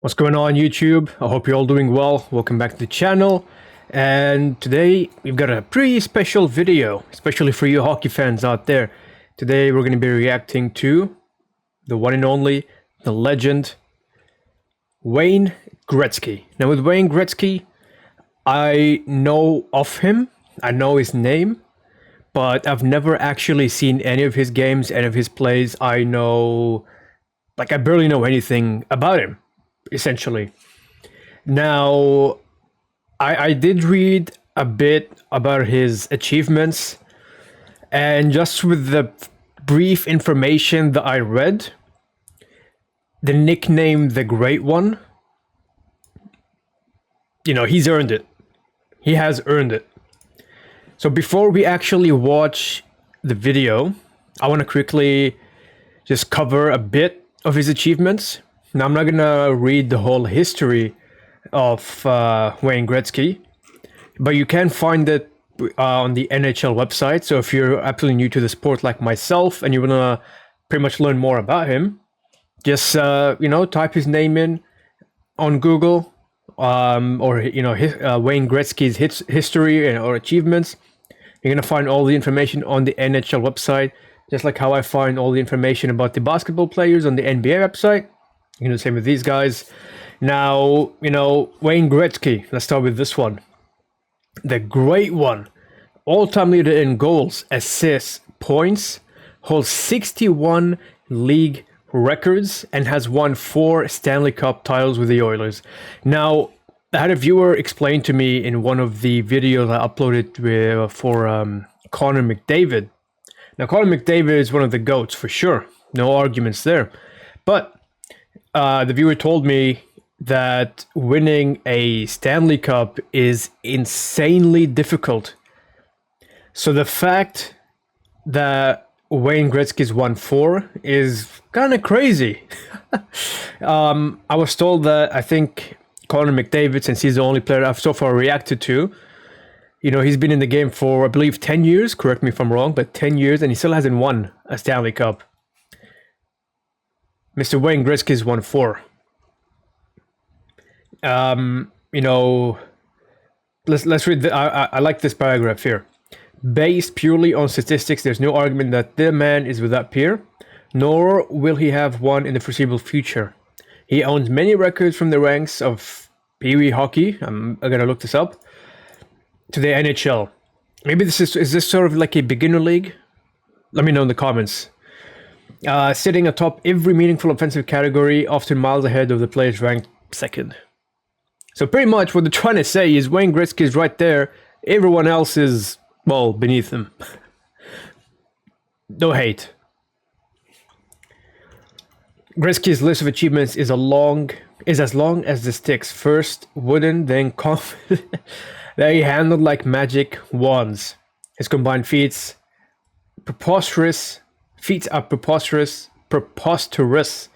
What's going on YouTube? I hope you're all doing well. Welcome back to the channel. And today we've got a pretty special video, especially for you hockey fans out there. Today we're going to be reacting to the one and only, the legend, Wayne Gretzky. Now with Wayne Gretzky, I know of him, I know his name, but I've never actually seen any of his games, any of his plays. I barely know anything about him, essentially. Now, I did read a bit about his achievements, and just with the brief information that I read, the nickname The Great One, he's earned it. He has earned it. So before we actually watch the video, I want to quickly just cover a bit of his achievements. Now, I'm not going to read the whole history of Wayne Gretzky, but you can find it on the NHL website. So if you're absolutely new to the sport like myself and you want to pretty much learn more about him, just, type his name in on Google, or, Wayne Gretzky's history or achievements. You're going to find all the information on the NHL website, just like how I find all the information about the basketball players on the NBA website. You can do the same with these guys. Now, Wayne Gretzky, let's start with this one. The Great One, all-time leader in goals, assists, points, holds 61 league records, and has won 4 Stanley Cup titles with the Oilers. Now, I had a viewer explain to me in one of the videos I uploaded for Connor McDavid. Now, Connor McDavid is one of the GOATs for sure. No arguments there. But the viewer told me that winning a Stanley Cup is insanely difficult. So the fact that Wayne Gretzky's won 4 is kind of crazy. I was told that I think Connor McDavid, since he's the only player I've so far reacted to, he's been in the game for, I believe, 10 years. Correct me if I'm wrong, but 10 years, and he still hasn't won a Stanley Cup. Mr. Wayne Gretzky's won 4. Let's read I like this paragraph here. Based purely on statistics, there's no argument that the man is without peer, nor will he have one in the foreseeable future. He owns many records from the ranks of Pee Wee hockey, I'm gonna look this up, to the NHL. Maybe is this sort of like a beginner league? Let me know in the comments. Sitting atop every meaningful offensive category, often miles ahead of the players ranked second. So pretty much what they're trying to say is Wayne Gretzky is right there. Everyone else is, well, beneath him. No hate. Gretzky's list of achievements is as long as the sticks. First wooden, then confident. They handled like magic wands. His combined feats are preposterous.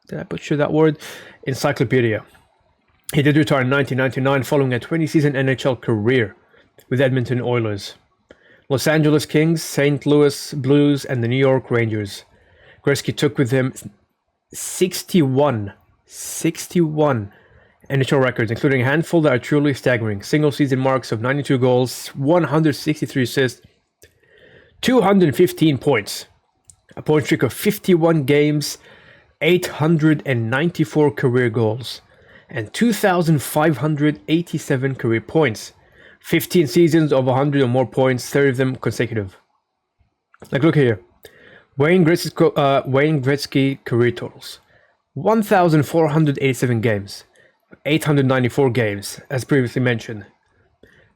Did I butcher that word? Encyclopedia. He did retire in 1999 following a 20-season NHL career with Edmonton Oilers, Los Angeles Kings, St. Louis Blues, and the New York Rangers. Gretzky took with him 61 NHL records, including a handful that are truly staggering. Single-season marks of 92 goals, 163 assists, 215 points, a point streak of 51 games, 894 career goals, and 2,587 career points. 15 seasons of 100 or more points, 30 of them consecutive. Like, look here. Wayne Gretzky career totals: 1,487 games, 894 games, as previously mentioned,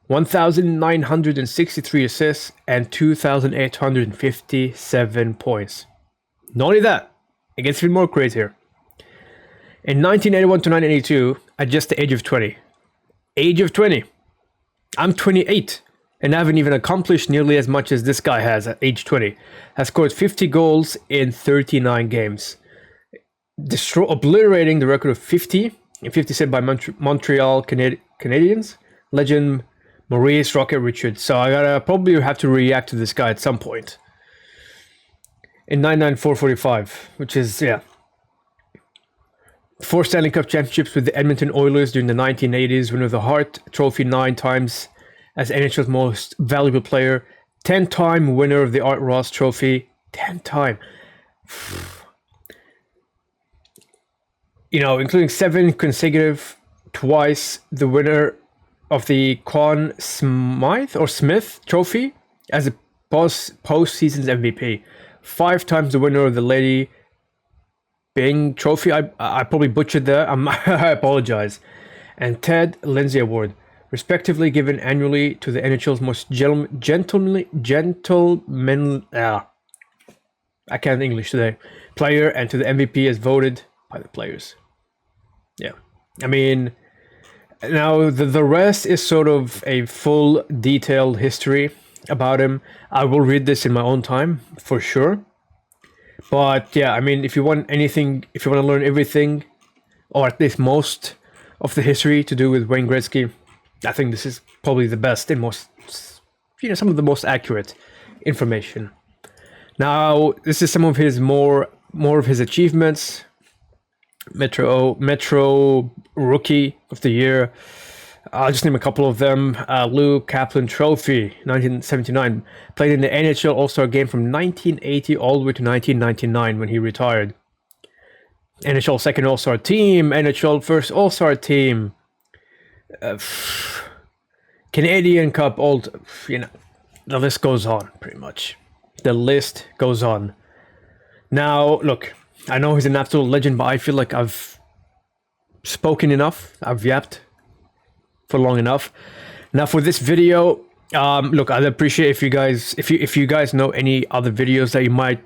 1,963 assists, and 2,857 points. Not only that, it gets even more crazier. In 1981 to 1982, at just the age of 20. I'm 28. And I haven't even accomplished nearly as much as this guy has at age 20. Has scored 50 goals in 39 games, obliterating the record of 50 set by Montreal Canadiens legend Maurice Rocket Richards. So I gotta probably have to react to this guy at some point. In 99445, which is, yeah. 4 Stanley Cup championships with the Edmonton Oilers during the 1980s, winner of the Hart Trophy 9 times as NHL's most valuable player, 10-time winner of the Art Ross Trophy, 10-time. You know, including 7 consecutive, twice the winner of the Conn Smythe Trophy as a postseason's MVP, 5 times the winner of the Lady Byng Trophy. I probably butchered that. I apologize. And Ted Lindsay Award, respectively, given annually to the NHL's most gentleman. I can't English today. Player, and to the MVP as voted by the players. Yeah, I mean, now the rest is sort of a full detailed history about him. I will read this in my own time for sure. But yeah, I mean, if you want anything, if you want to learn everything, or at least most of the history to do with Wayne Gretzky, I think this is probably the best and most, you know, some of the most accurate information. Now, this is some of his more of his achievements. Metro Rookie of the Year. I'll just name a couple of them. Lou Kaplan Trophy, 1979. Played in the NHL All-Star Game from 1980 all the way to 1999 when he retired. NHL Second All-Star Team, NHL First All-Star Team. Canadian Cup, you know, the list goes on, pretty much. The list goes on. Now, look, I know he's an absolute legend, but I feel like I've spoken enough. I've yapped for long enough. Now for this video, look, I'd appreciate if you guys know any other videos that you might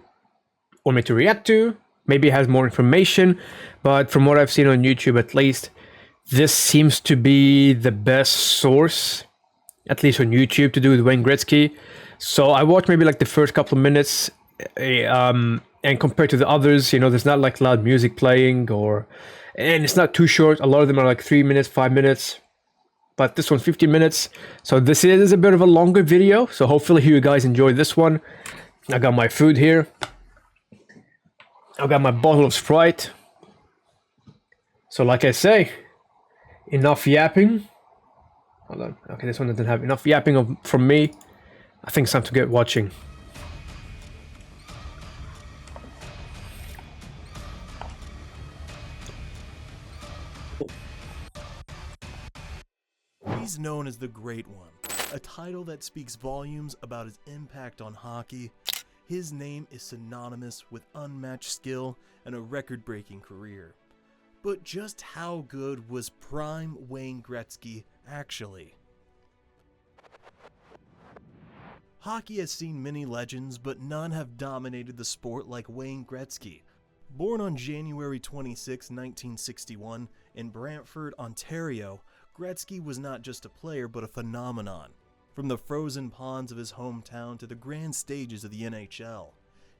want me to react to. Maybe it has more information, but from what I've seen on YouTube, at least, this seems to be the best source, at least on YouTube, to do with Wayne Gretzky. So I watched maybe like the first couple of minutes, and compared to the others, you know, there's not like loud music playing, and it's not too short. A lot of them are like 3 minutes, 5 minutes. But this one's 15 minutes, so this is a bit of a longer video, so hopefully you guys enjoy this one. I got my food here. I got my bottle of Sprite. So like I say, enough yapping. Hold on, okay, this one doesn't have enough yapping from me. I think it's time to get watching. He's known as the Great One, a title that speaks volumes about his impact on hockey. His name is synonymous with unmatched skill and a record-breaking career. But just how good was prime Wayne Gretzky actually? Hockey has seen many legends, but none have dominated the sport like Wayne Gretzky. Born on January 26, 1961, in Brantford, Ontario, Gretzky was not just a player but a phenomenon. From the frozen ponds of his hometown to the grand stages of the NHL,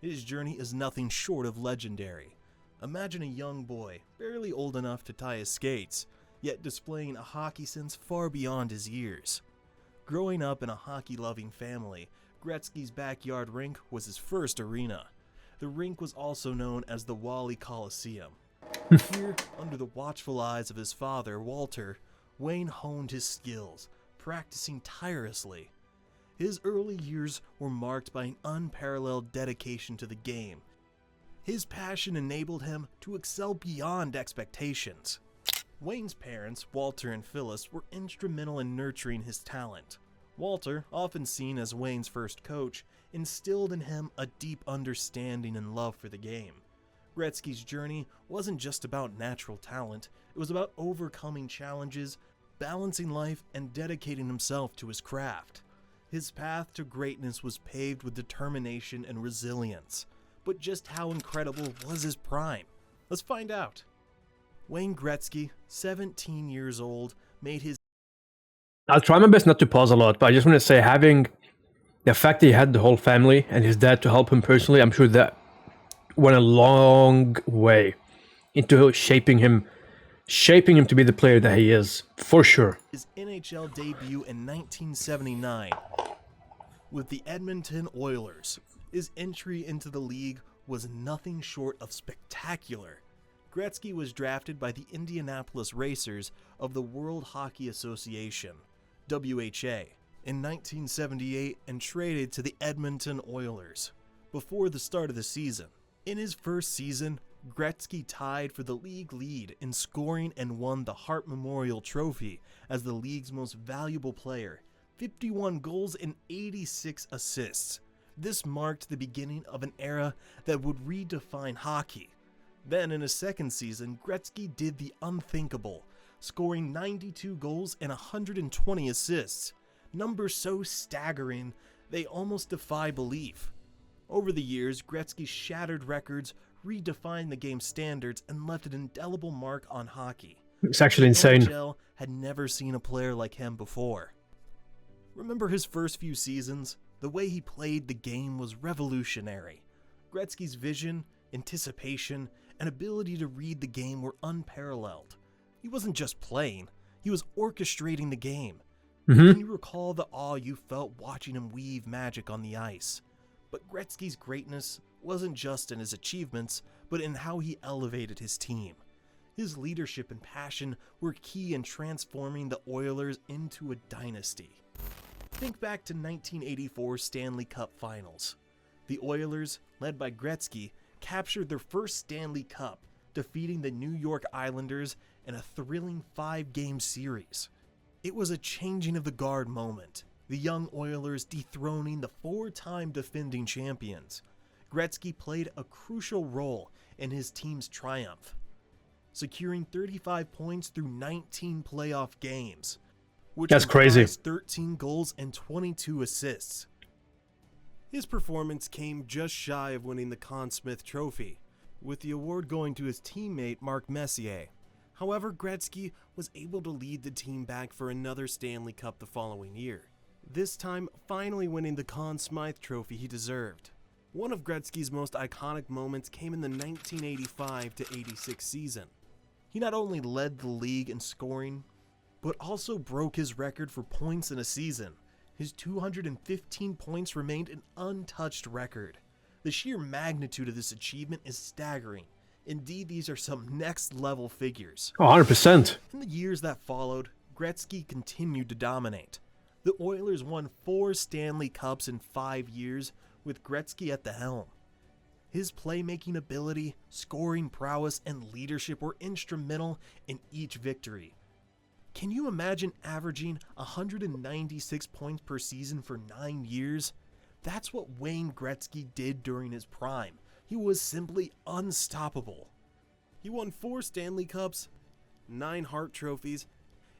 his journey is nothing short of legendary. Imagine a young boy, barely old enough to tie his skates, yet displaying a hockey sense far beyond his years. Growing up in a hockey-loving family, Gretzky's backyard rink was his first arena. The rink was also known as the Wally Coliseum. Here, under the watchful eyes of his father, Walter, Wayne honed his skills, practicing tirelessly. His early years were marked by an unparalleled dedication to the game. His passion enabled him to excel beyond expectations. Wayne's parents, Walter and Phyllis, were instrumental in nurturing his talent. Walter, often seen as Wayne's first coach, instilled in him a deep understanding and love for the game. Gretzky's journey wasn't just about natural talent, it was about overcoming challenges, balancing life, and dedicating himself to his craft. His path to greatness was paved with determination and resilience. But just how incredible was his prime? Let's find out. Wayne Gretzky, 17 years old, made his... I'll try my best not to pause a lot, but I just want to say, having the fact that he had the whole family and his dad to help him personally, I'm sure that went a long way into shaping him to be the player that he is, for sure. His NHL debut in 1979 with the Edmonton Oilers. His entry into the league was nothing short of spectacular. Gretzky was drafted by the Indianapolis Racers of the World Hockey Association, WHA, in 1978 and traded to the Edmonton Oilers before the start of the season. In his first season, Gretzky tied for the league lead in scoring and won the Hart Memorial Trophy as the league's most valuable player, 51 goals and 86 assists. This marked the beginning of an era that would redefine hockey. Then in his second season, Gretzky did the unthinkable, scoring 92 goals and 120 assists, numbers so staggering they almost defy belief. Over the years, Gretzky shattered records, redefined the game's standards, and left an indelible mark on hockey. It's actually insane. The NHL had never seen a player like him before. Remember his first few seasons? The way he played the game was revolutionary. Gretzky's vision, anticipation, and ability to read the game were unparalleled. He wasn't just playing, he was orchestrating the game. Can you recall the awe you felt watching him weave magic on the ice? But Gretzky's greatness wasn't just in his achievements, but in how he elevated his team. His leadership and passion were key in transforming the Oilers into a dynasty. Think back to 1984 Stanley Cup Finals. The Oilers, led by Gretzky, captured their first Stanley Cup, defeating the New York Islanders in a thrilling 5-game series. It was a changing of the guard moment, the young Oilers dethroning the 4-time defending champions. Gretzky played a crucial role in his team's triumph, securing 35 points through 19 playoff games, which That's crazy. 13 goals and 22 assists. His performance came just shy of winning the Conn Smythe Trophy, with the award going to his teammate Mark Messier. However, Gretzky was able to lead the team back for another Stanley Cup the following year, this time finally winning the Conn Smythe Trophy he deserved. One of Gretzky's most iconic moments came in the 1985-86 season. He not only led the league in scoring, but also broke his record for points in a season. His 215 points remained an untouched record. The sheer magnitude of this achievement is staggering. Indeed, these are some next-level figures. 100%. In the years that followed, Gretzky continued to dominate. The Oilers won 4 Stanley Cups in 5 years, with Gretzky at the helm. His playmaking ability, scoring prowess, and leadership were instrumental in each victory. Can you imagine averaging 196 points per season for 9 years? That's what Wayne Gretzky did during his prime. He was simply unstoppable. He won 4 Stanley Cups, 9 Hart trophies,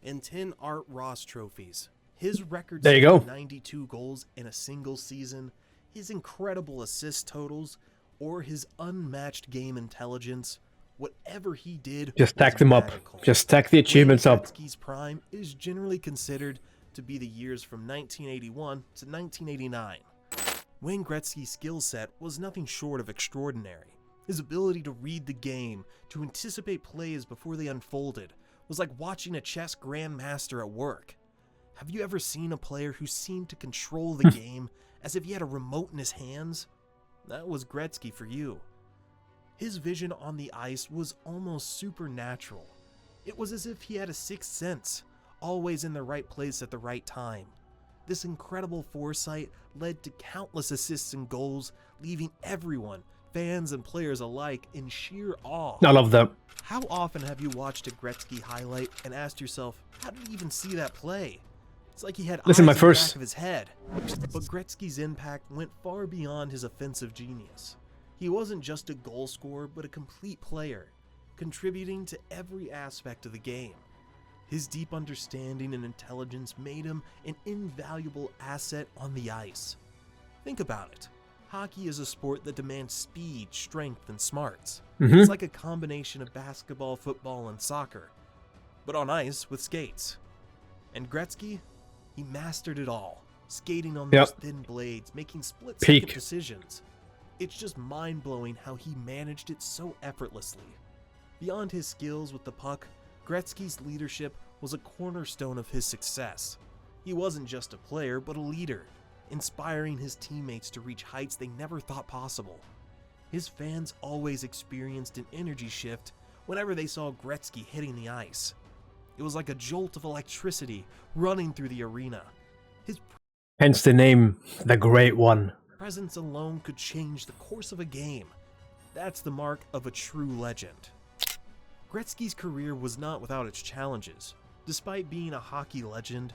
and 10 Art Ross trophies. His record There you go. 92 goals in a single season, his incredible assist totals, or his unmatched game intelligence, whatever he did, Just stack was them up. magical. Just stack the achievements Wayne up. Gretzky's prime is generally considered to be the years from 1981 to 1989. Wayne Gretzky's skill set was nothing short of extraordinary. His ability to read the game, to anticipate plays before they unfolded, was like watching a chess grandmaster at work. Have you ever seen a player who seemed to control the game as if he had a remote in his hands? That was Gretzky for you. His vision on the ice was almost supernatural. It was as if he had a sixth sense, always in the right place at the right time. This incredible foresight led to countless assists and goals, leaving everyone, fans and players alike, in sheer awe. I love that. How often have you watched a Gretzky highlight and asked yourself, how did he even see that play? It's like he had Listen, eyes my in the first- back of his head. But Gretzky's impact went far beyond his offensive genius. He wasn't just a goal scorer, but a complete player, contributing to every aspect of the game. His deep understanding and intelligence made him an invaluable asset on the ice. Think about it. Hockey is a sport that demands speed, strength, and smarts. It's like a combination of basketball, football, and soccer, but on ice with skates. And Gretzky, he mastered it all, skating on those thin blades, making split-second Peak. decisions. It's just mind-blowing how he managed it so effortlessly. Beyond his skills with the puck, Gretzky's leadership was a cornerstone of his success. He wasn't just a player, but a leader, inspiring his teammates to reach heights they never thought possible. His fans always experienced an energy shift whenever they saw Gretzky hitting the ice. It was like a jolt of electricity running through the arena. His Hence the name, the Great One. presence alone could change the course of a game. That's the mark of a true legend. Gretzky's career was not without its challenges. Despite being a hockey legend,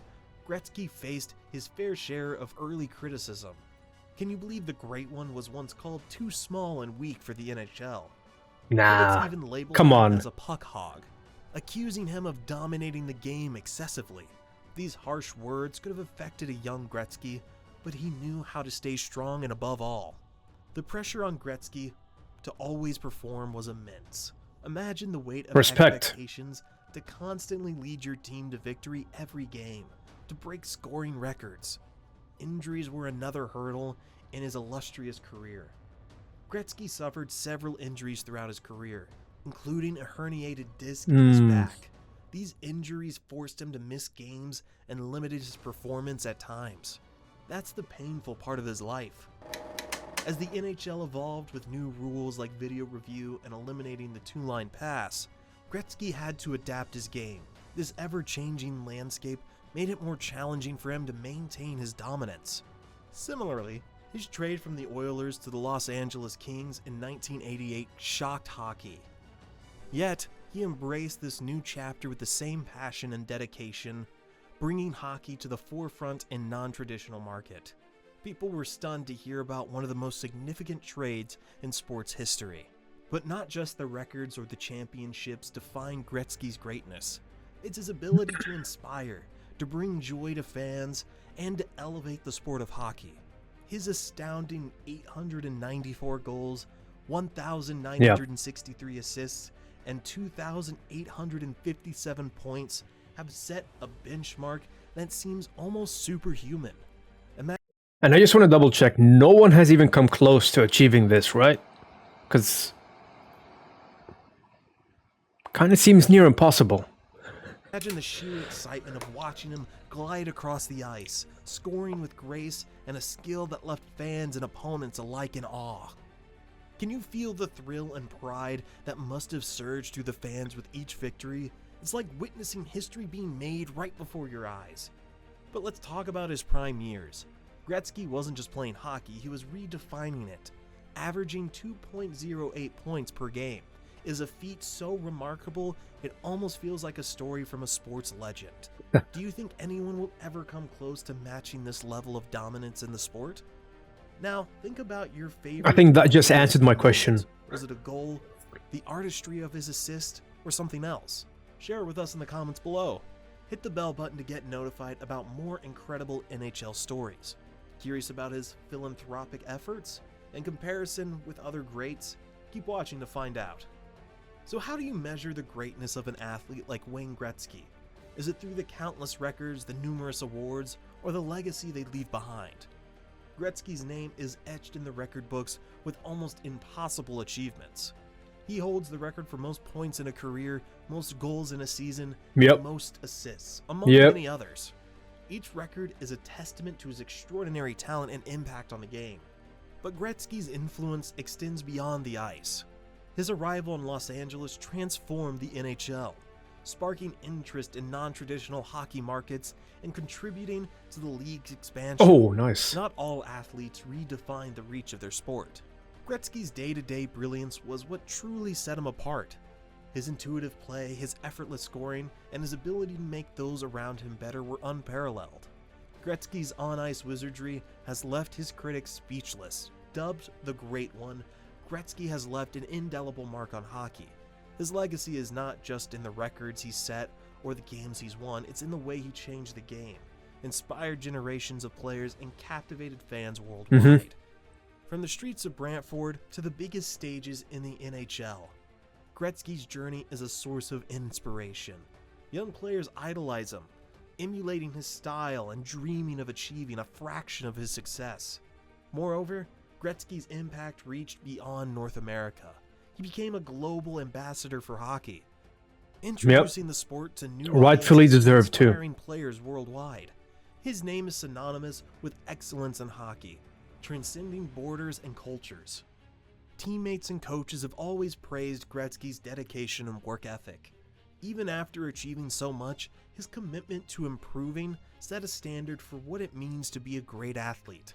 Gretzky faced his fair share of early criticism. Can you believe the Great One was once called too small and weak for the NHL? Nah, Critics even labeled come him on. as a puck hog, accusing him of dominating the game excessively. These harsh words could have affected a young Gretzky, but he knew how to stay strong and above all. The pressure on Gretzky to always perform was immense. Imagine the weight of Respect. expectations to constantly lead your team to victory every game, to break scoring records. Injuries were another hurdle in his illustrious career. Gretzky suffered several injuries throughout his career, including a herniated disc in his back. These injuries forced him to miss games and limited his performance at times. That's the painful part of his life. As the NHL evolved with new rules like video review and eliminating the two-line pass, Gretzky had to adapt his game. This ever-changing landscape made it more challenging for him to maintain his dominance. Similarly, his trade from the Oilers to the Los Angeles Kings in 1988 shocked hockey. Yet, he embraced this new chapter with the same passion and dedication, bringing hockey to the forefront in non-traditional market. People were stunned to hear about one of the most significant trades in sports history. But not just the records or the championships define Gretzky's greatness. It's his ability to inspire, to bring joy to fans, and to elevate the sport of hockey. His astounding 894 goals, 1,963 assists, and 2,857 points have set a benchmark that seems almost superhuman. And I just want to double check, no one has even come close to achieving this, right? Because kind of seems near impossible. Imagine the sheer excitement of watching him glide across the ice, scoring with grace and a skill that left fans and opponents alike in awe. Can you feel the thrill and pride that must have surged through the fans with each victory? It's like witnessing history being made right before your eyes. But let's talk about his prime years. Gretzky wasn't just playing hockey, he was redefining it. Averaging 2.08 points per game is a feat so remarkable it almost feels like a story from a sports legend. Do you think anyone will ever come close to matching this level of dominance in the sport? Now, think about your favorite... I think that just answered my question. Was it a goal, the artistry of his assist, or something else? Share it with us in the comments below. Hit the bell button to get notified about more incredible NHL stories. Curious about his philanthropic efforts? In comparison with other greats? Keep watching to find out. So how do you measure the greatness of an athlete like Wayne Gretzky? Is it through the countless records, the numerous awards, or the legacy they leave behind? Gretzky's name is etched in the record books with almost impossible achievements. He holds the record for most points in a career, most goals in a season, and most assists, among many others. Each record is a testament to his extraordinary talent and impact on the game. But Gretzky's influence extends beyond the ice. His arrival in Los Angeles transformed the NHL, sparking interest in non-traditional hockey markets and contributing to the league's expansion. Oh, nice. Not all athletes redefine the reach of their sport. Gretzky's day-to-day brilliance was what truly set him apart. His intuitive play, his effortless scoring, and his ability to make those around him better were unparalleled. Gretzky's on-ice wizardry has left his critics speechless. Dubbed the Great One, Gretzky has left an indelible mark on hockey. His legacy is not just in the records he set or the games he's won, it's in the way he changed the game, inspired generations of players, and captivated fans worldwide. From the streets of Brantford to the biggest stages in the NHL, Gretzky's journey is a source of inspiration. Young players idolize him, emulating his style and dreaming of achieving a fraction of his success. Moreover, Gretzky's impact reached beyond North America. He became a global ambassador for hockey, introducing the sport to new rightfully audiences and deserved too. inspiring players worldwide. His name is synonymous with excellence in hockey, transcending borders and cultures. Teammates and coaches have always praised Gretzky's dedication and work ethic. Even after achieving so much, his commitment to improving set a standard for what it means to be a great athlete.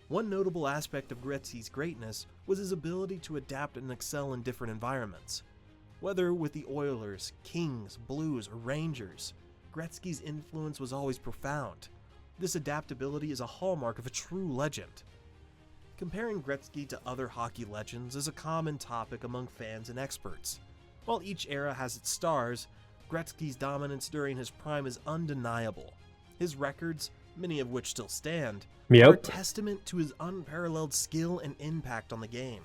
One notable aspect of Gretzky's greatness was his ability to adapt and excel in different environments. Whether with the Oilers, Kings, Blues, or Rangers, Gretzky's influence was always profound. This adaptability is a hallmark of a true legend. Comparing Gretzky to other hockey legends is a common topic among fans and experts. While each era has its stars, Gretzky's dominance during his prime is undeniable. His records, many of which still stand, are a testament to his unparalleled skill and impact on the game.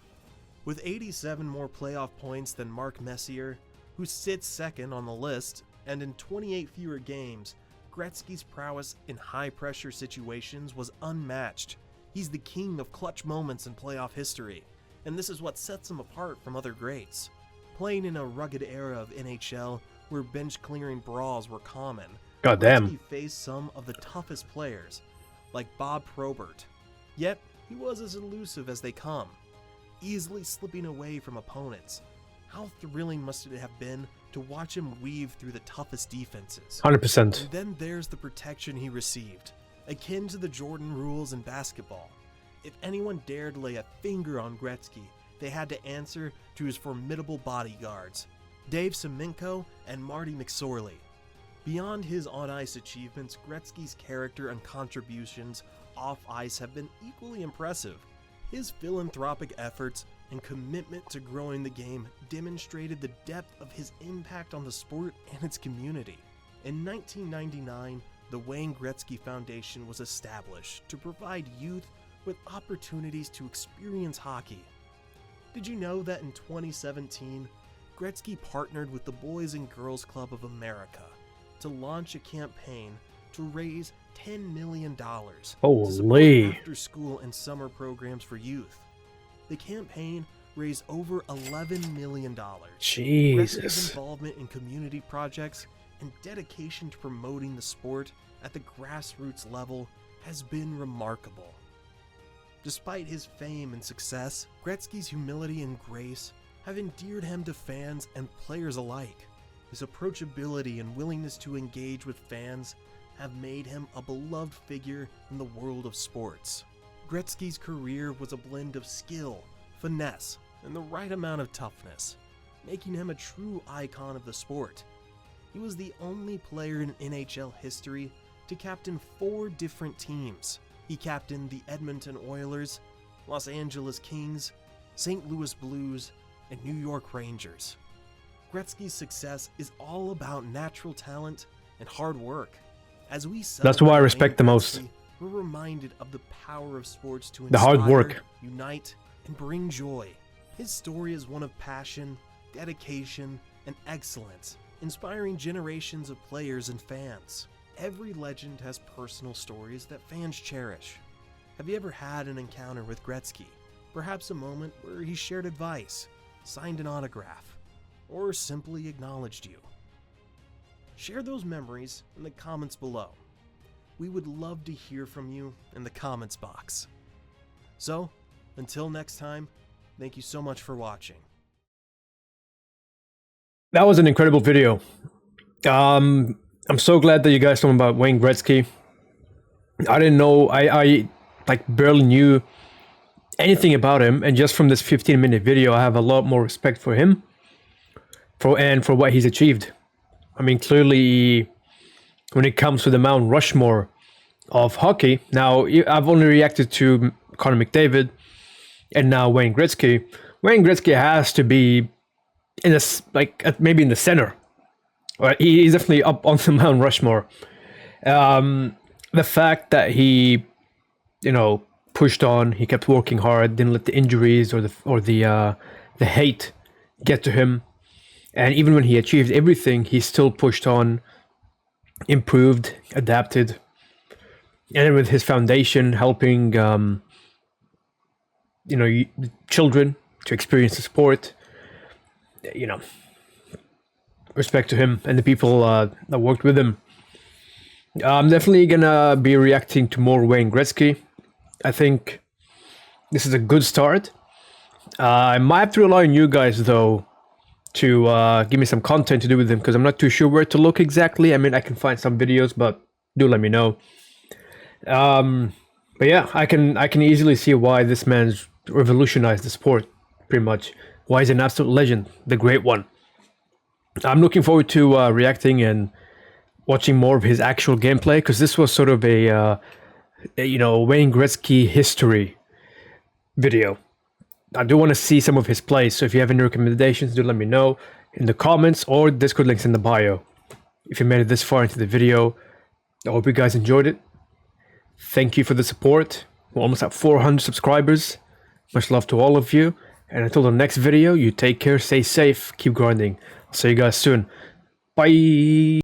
With 87 more playoff points than Mark Messier, who sits second on the list, and in 28 fewer games, Gretzky's prowess in high-pressure situations was unmatched. He's the king of clutch moments in playoff history, and this is what sets him apart from other greats. Playing in a rugged era of NHL where bench-clearing brawls were common, Gretzky faced some of the toughest players, like Bob Probert. Yet, he was as elusive as they come, easily slipping away from opponents. How thrilling must it have been to watch him weave through the toughest defenses. 100%. And then there's the protection he received, akin to the Jordan rules in basketball. If anyone dared lay a finger on Gretzky, they had to answer to his formidable bodyguards, Dave Semenko and Marty McSorley. Beyond his on-ice achievements, Gretzky's character and contributions off-ice have been equally impressive. His philanthropic efforts and commitment to growing the game demonstrated the depth of his impact on the sport and its community. In 1999, the Wayne Gretzky Foundation was established to provide youth with opportunities to experience hockey. Did you know that in 2017, Gretzky partnered with the Boys and Girls Club of America to launch a campaign to raise $10 million to support after-school and summer programs for youth? The campaign raised over $11 million. Jesus. Gretzky's involvement in community projects and dedication to promoting the sport at the grassroots level has been remarkable. Despite his fame and success, Gretzky's humility and grace have endeared him to fans and players alike. His approachability and willingness to engage with fans have made him a beloved figure in the world of sports. Gretzky's career was a blend of skill, finesse, and the right amount of toughness, making him a true icon of the sport. He was the only player in NHL history to captain 4 different teams. He captained the Edmonton Oilers, Los Angeles Kings, St. Louis Blues, and New York Rangers. Gretzky's success is all about natural talent and hard work. As we That's why I respect the most. We're reminded of the power of sports to the inspire, hard work, unite, and bring joy. His story is one of passion, dedication, and excellence, inspiring generations of players and fans. Every legend has personal stories that fans cherish. Have you ever had an encounter with Gretzky? Perhaps a moment where he shared advice, signed an autograph, or simply acknowledged you? Share those memories in the comments below. We would love to hear from you in the comments box. So, until next time, thank you so much for watching. That was an incredible video. I'm so glad that you guys know about Wayne Gretzky. I didn't know, I like barely knew anything about him, and just from this 15-minute video, I have a lot more respect for him, for what he's achieved. I mean, clearly, when it comes to the Mount Rushmore of hockey, now I've only reacted to Connor McDavid and now Wayne Gretzky. Wayne Gretzky has to be in this, maybe in the center. Right? He's definitely up on the Mount Rushmore. The fact that he, pushed on, he kept working hard, didn't let the injuries or the hate get to him. And even when he achieved everything, he still pushed on, improved, adapted. And then with his foundation helping, children to experience the sport, respect to him and the people that worked with him. I'm definitely gonna be reacting to more Wayne Gretzky. I think this is a good start I might have to rely on you guys though to give me some content to do with him because I'm not too sure where to look exactly. I mean, I can find some videos, but do let me know. But yeah, I can easily see why this man's revolutionized the sport, pretty much. Why he's an absolute legend, the great one. I'm looking forward to reacting and watching more of his actual gameplay because this was sort of a Wayne Gretzky history video. I do want to see some of his plays, so if you have any recommendations, do let me know in the comments or Discord links in the bio. If you made it this far into the video, I hope you guys enjoyed it. Thank you for the support. We're almost at 400 subscribers. Much love to all of you. And until the next video, you take care, stay safe, keep grinding. I'll see you guys soon. Bye!